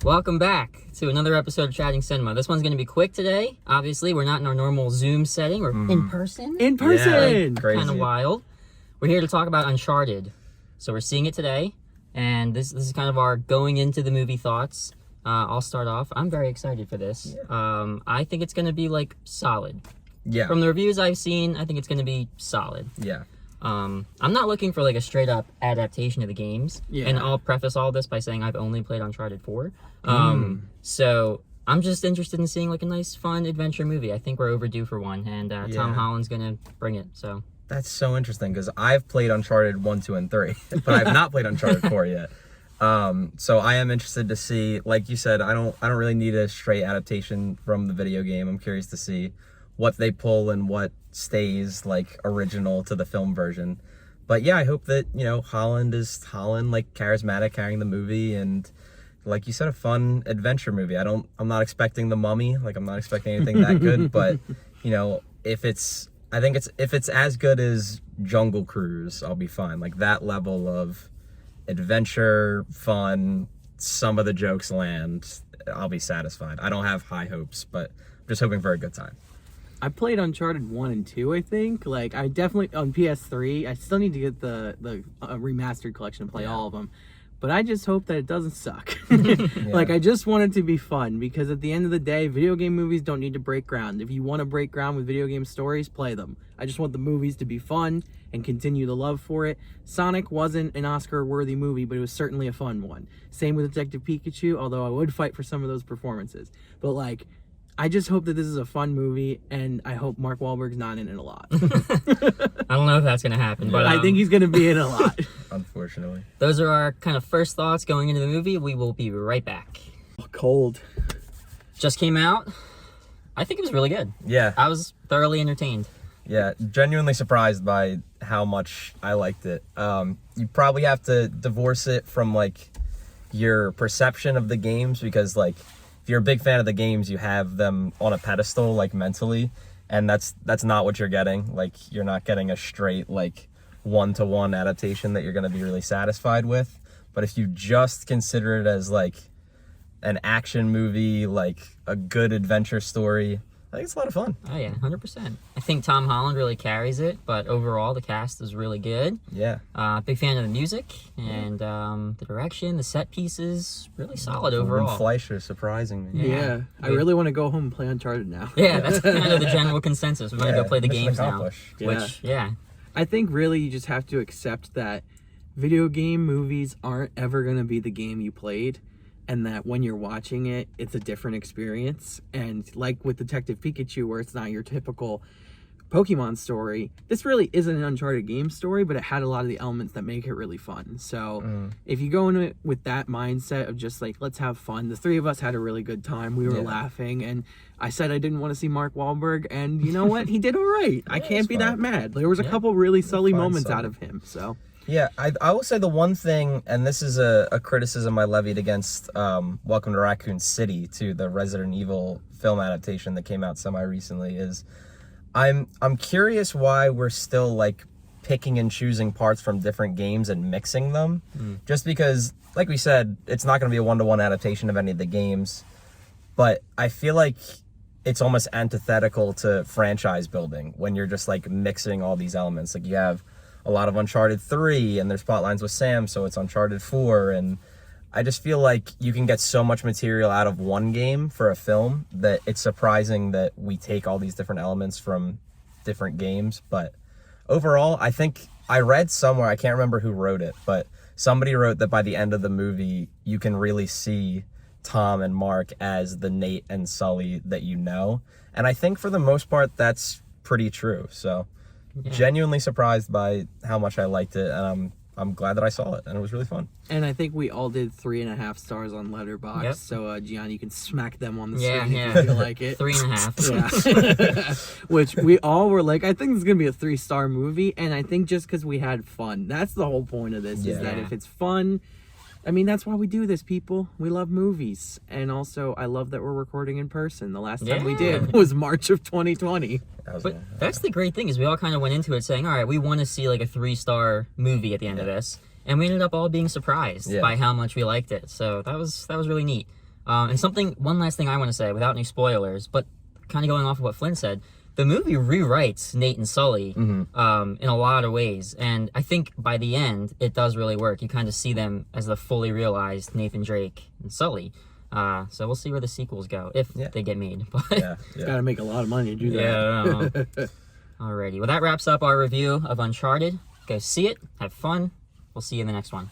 Welcome back to another episode of Chatting Cinema. This one's going to be quick today. Obviously, we're not in our normal Zoom setting. We're in person. In person! Yeah, kind of wild. We're here to talk about Uncharted. So we're seeing it today, and this is kind of our going into the movie thoughts. I'll start off. I'm very excited for this. Yeah. I think it's going to be, solid. Yeah. From the reviews I've seen, I think it's going to be solid. Yeah. I'm not looking for, a straight-up adaptation of the games. Yeah. And I'll preface all this by saying I've only played Uncharted 4. So I'm just interested in seeing, a nice, fun adventure movie. I think we're overdue for one, and Tom Holland's going to bring it, so... That's so interesting, because I've played Uncharted 1, 2, and 3, but I've not played Uncharted 4 yet. So I am interested to see, like you said, I don't really need a straight adaptation from the video game. I'm curious to see what they pull and what stays, original to the film version. But yeah, I hope that, Holland is charismatic, carrying the movie, and... like you said, a fun adventure movie. I'm not expecting The Mummy. I'm not expecting anything that good. But, if it's as good as Jungle Cruise, I'll be fine. That level of adventure, fun, some of the jokes land, I'll be satisfied. I don't have high hopes, but I'm just hoping for a good time. I played Uncharted 1 and 2, I think. I definitely, on PS3, I still need to get the remastered collection and play all of them. But I just hope that it doesn't suck. I just want it to be fun, because at the end of the day, video game movies don't need to break ground. If you want to break ground with video game stories, play them. I just want the movies to be fun and continue the love for it. Sonic wasn't an Oscar-worthy movie, but it was certainly a fun one. Same with Detective Pikachu, although I would fight for some of those performances. But, I just hope that this is a fun movie, and I hope Mark Wahlberg's not in it a lot. I don't know if that's going to happen, but... I think he's going to be in a lot. Unfortunately. Those are our kind of first thoughts going into the movie. We will be right back. Cold. Just came out. I think it was really good. Yeah. I was thoroughly entertained. Yeah, genuinely surprised by how much I liked it. You probably have to divorce it from, your perception of the games, because, if you're a big fan of the games, you have them on a pedestal, mentally, and that's not what you're getting. You're not getting a straight, one-to-one adaptation that you're going to be really satisfied with. But if you just consider it as, an action movie, a good adventure story, I think it's a lot of fun. Oh, yeah, 100%. I think Tom Holland really carries it, but overall, the cast is really good. Yeah. Big fan of the music, and the direction, the set pieces, really solid overall. Fleischer surprising me. Yeah. I really want to go home and play Uncharted now. Yeah, that's kind of the general consensus. We're going to go play the games now. Which, I think really you just have to accept that video game movies aren't ever going to be the game you played, and that when you're watching it, it's a different experience. And like with Detective Pikachu, where it's not your typical Pokemon story, this really isn't an Uncharted game story, but it had a lot of the elements that make it really fun. So if you go into it with that mindset of just let's have fun, the three of us had a really good time. We were laughing, and I said I didn't want to see Mark Wahlberg, and you know what? He did all right. I can't be that mad. There was a couple really sully moments out of him, so... Yeah, I will say the one thing, and this is a criticism I levied against Welcome to Raccoon City, too, the Resident Evil film adaptation that came out semi-recently, is I'm curious why we're still, picking and choosing parts from different games and mixing them. Just because, like we said, it's not going to be a one-to-one adaptation of any of the games, but I feel like it's almost antithetical to franchise building when you're just, mixing all these elements. You have a lot of Uncharted 3, and there's plot lines with Sam, so it's Uncharted 4, and I just feel like you can get so much material out of one game for a film that it's surprising that we take all these different elements from different games. But overall, I think I read somewhere, I can't remember who wrote it, but somebody wrote that by the end of the movie, you can really see Tom and Mark as the Nate and Sully that you know. And I think for the most part, that's pretty true, so... Yeah. Genuinely surprised by how much I liked it, and I'm glad that I saw it, and it was really fun. And I think we all did 3.5 stars on Letterboxd, so Gianni, you can smack them on the screen if you feel like it. 3.5. Yeah. Which we all were I think it's going to be a 3-star movie, and I think just because we had fun. That's the whole point of this, is that if it's fun... I mean, that's why we do this, people. We love movies. And also, I love that we're recording in person. The last time we did was March of 2020. But that's the great thing, is we all kind of went into it saying, all right, we want to see a 3-star movie at the end of this. And we ended up all being surprised by how much we liked it. So that was really neat. And one last thing I want to say without any spoilers, but kind of going off of what Flynn said, the movie rewrites Nate and Sully in a lot of ways. And I think by the end, it does really work. You kind of see them as the fully realized Nathan Drake and Sully. So we'll see where the sequels go, if they get made. But It's got to make a lot of money to do that. Yeah, I don't know. Alrighty. Well, that wraps up our review of Uncharted. Go see it. Have fun. We'll see you in the next one.